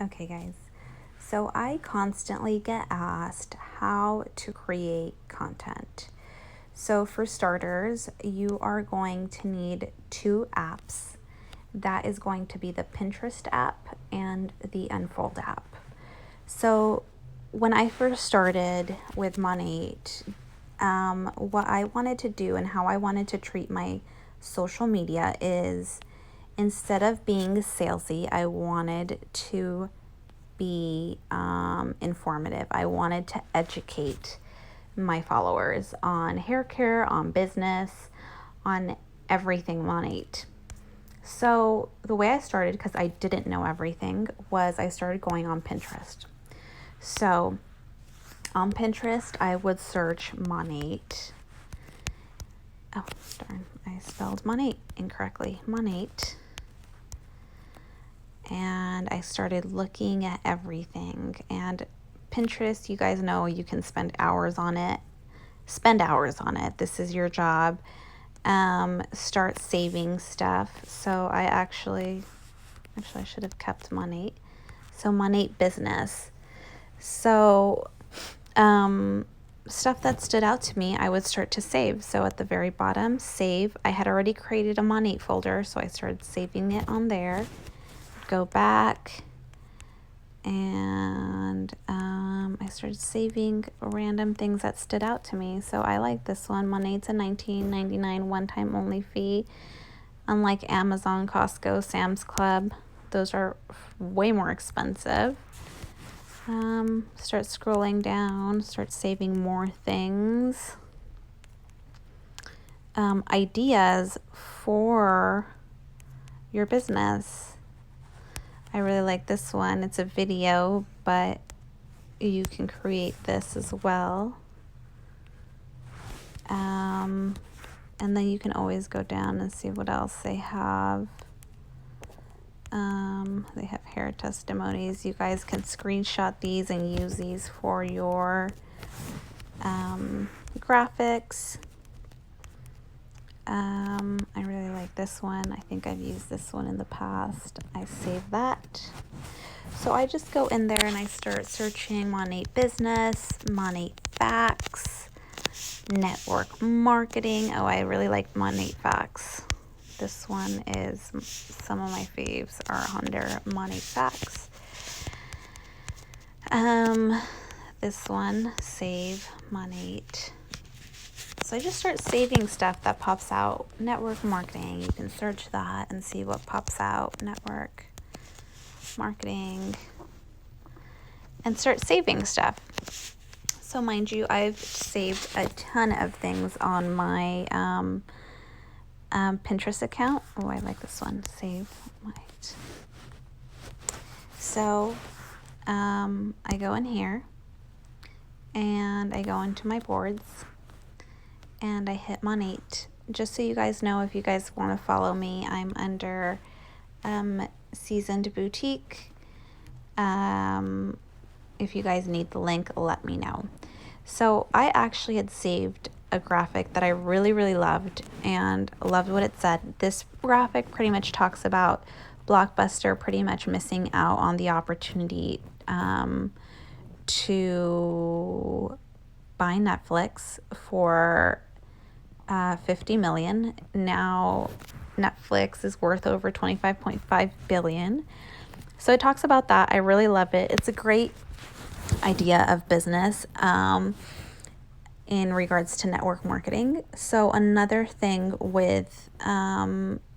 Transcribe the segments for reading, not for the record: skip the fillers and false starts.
Okay, guys. So I constantly get asked how to create content. So, for starters, you are going to need two apps. That is going to be the Pinterest app and the Unfold app. So, when I first started with Monate, what I wanted to do and how I wanted to treat my social media is instead of being salesy, I wanted to be informative. I wanted to educate my followers on hair care, on business, on everything Monate. So the way I started, because I didn't know everything, was I started going on Pinterest. So on Pinterest, I would search Monate. Oh, darn, I spelled Monate incorrectly. Monate. And I started looking at everything. And Pinterest, you guys know you can spend hours on it. Spend hours on it. This is your job. Start saving stuff. So I should have kept Monate. So Monate business. So stuff that stood out to me, I would start to save. So at the very bottom, save. I had already created a Monate folder, so I started saving it on there. Go back, and I started saving random things that stood out to me. So I like this one. Monate's a $19.99 one-time only fee. Unlike Amazon, Costco, Sam's Club, those are way more expensive. Start scrolling down, start saving more things. Ideas for your business. I really like this one. It's a video, but you can create this as well. And then you can always go down and see what else they have. They have hair testimonies. You guys can screenshot these and use these for your graphics. I really like this one. I think I've used this one in the past. I save that. So I just go in there and I start searching Monate business, Monate facts, network marketing. Oh, I really like Monate facts. This one is, some of my faves are under Monate facts. This one, save Monate. So I just start saving stuff that pops out. Network marketing, you can search that and see what pops out. Network marketing, and start saving stuff. So mind you, I've saved a ton of things on my Pinterest account. Oh, I like this one. Save Monate. So I go in here and I go into my boards and I hit Monate. Just so you guys know, if you guys want to follow me, I'm under Seasoned Boutique. If you guys need the link, let me know. So I actually had saved a graphic that I really, really loved and loved what it said. This graphic pretty much talks about Blockbuster pretty much missing out on the opportunity to buy Netflix for $50 million. Now Netflix is worth over $25.5 billion. So it talks about that. I really love it. It's a great idea of business in regards to network marketing. So another thing with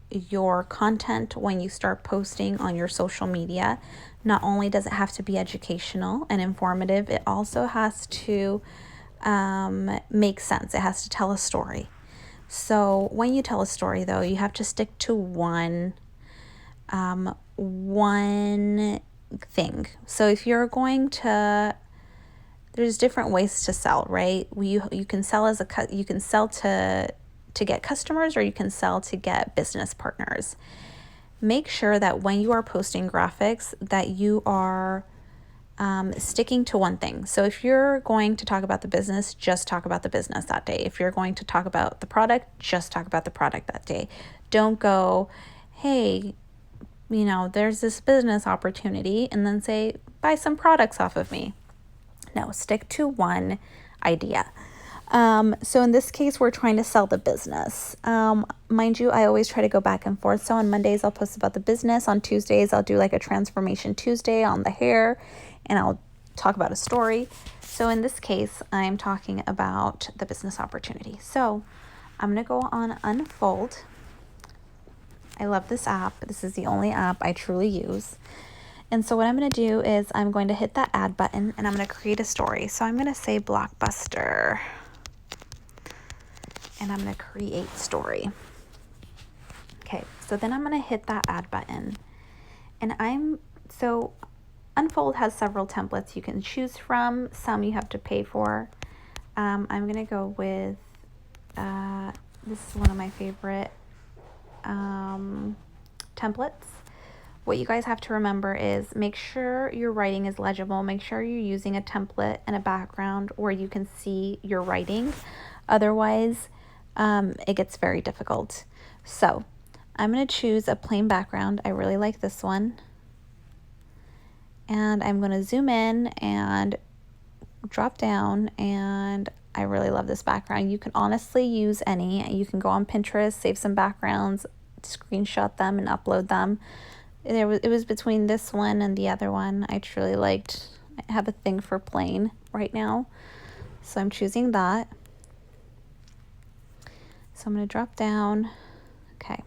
your content when you start posting on your social media, not only does it have to be educational and informative, it also has to make sense. It has to tell a story. So when you tell a story, though, you have to stick to one thing. So if you're going to, there's different ways to sell, right? You can sell you can sell to get customers, or you can sell to get business partners. Make sure that when you are posting graphics that you are sticking to one thing. So if you're going to talk about the business, just talk about the business that day. If you're going to talk about the product, just talk about the product that day. Don't go, hey, you know, there's this business opportunity, and then say, buy some products off of me. No, stick to one idea. So in this case, we're trying to sell the business. Mind you, I always try to go back and forth. So on Mondays, I'll post about the business. On Tuesdays, I'll do like a transformation Tuesday on the hair, and I'll talk about a story. So in this case, I'm talking about the business opportunity. So I'm going to go on Unfold. I love this app. This is the only app I truly use. And so what I'm going to do is I'm going to hit that add button and I'm going to create a story. So I'm going to say Blockbuster and I'm going to create story. Okay, so then I'm going to hit that add button and so Unfold has several templates you can choose from. Some you have to pay for. I'm going to go with, this is one of my favorite templates. What you guys have to remember is make sure your writing is legible. Make sure you're using a template and a background where you can see your writing. Otherwise, it gets very difficult. So I'm going to choose a plain background. I really like this one. And I'm going to zoom in and drop down, and I really love this background. You can honestly use any. You can go on Pinterest, save some backgrounds, screenshot them and upload them. It was between this one and the other one. I truly liked. I have a thing for plain right now, so I'm choosing that. So I'm going to drop down. Okay.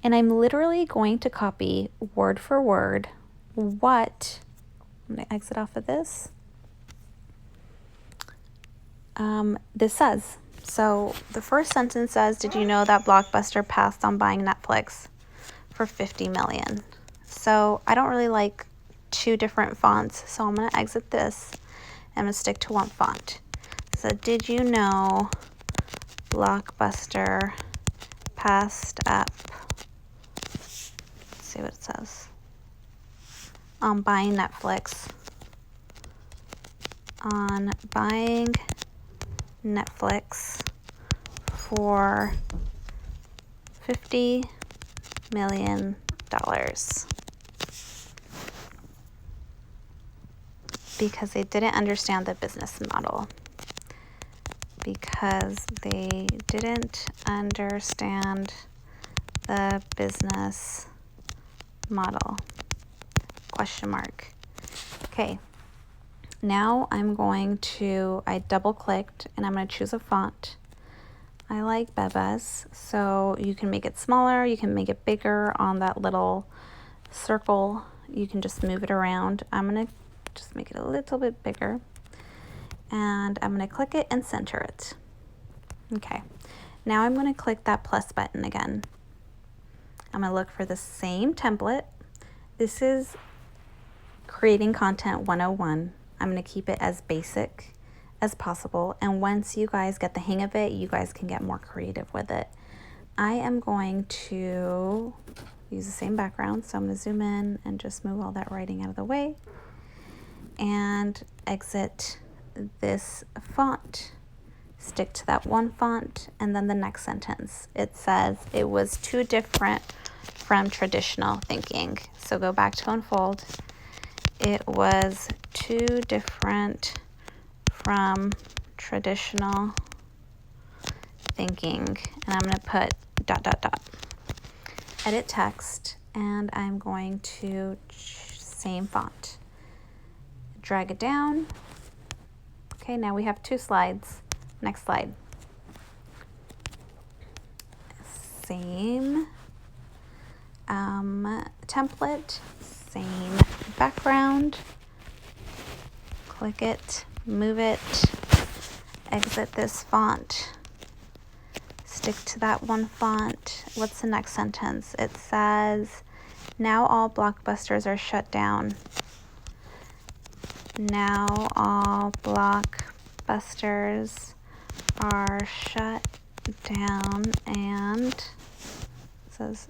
And I'm literally going to copy word for word what, I'm going to exit off of this. This says. So the first sentence says, did you know that Blockbuster passed on buying Netflix for $50 million? So I don't really like two different fonts, so I'm going to exit this. I'm going to stick to one font. So did you know Blockbuster passed up, let's see what it says, on buying Netflix, for $50 million. Because they didn't understand the business model. Question mark. Okay. Now I double clicked and I'm going to choose a font. I like Bebas, so you can make it smaller, you can make it bigger on that little circle. You can just move it around. I'm going to just make it a little bit bigger. And I'm going to click it and center it. Okay. Now I'm going to click that plus button again. I'm going to look for the same template. This is Creating Content 101. I'm going to keep it as basic as possible. And once you guys get the hang of it, you guys can get more creative with it. I am going to use the same background. So I'm going to zoom in and just move all that writing out of the way and exit this font. Stick to that one font, and then the next sentence. It says it was too different from traditional thinking. So go back to Unfold. It was too different from traditional thinking. And I'm going to put ... Edit text, and I'm going to same font. Drag it down. Okay, now we have 2 slides. Next slide. Same template, same background. Click it, move it, exit this font, stick to that one font. What's the next sentence? It says, now all Blockbusters are shut down. Now all Blockbusters are shut down, and it says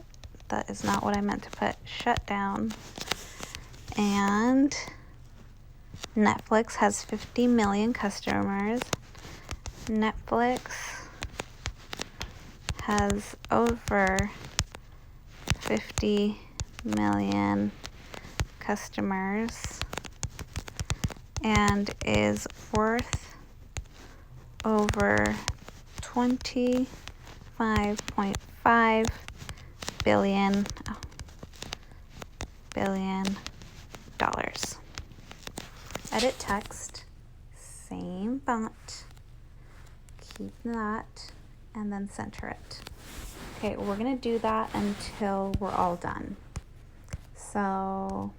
that is not what I meant to put. Shut down. And Netflix has 50 million customers. Netflix has over 50 million customers and is worth over $25.5 billion dollars. Edit text, same font, keep that, and then center it. Okay, we're gonna do that until we're all done. So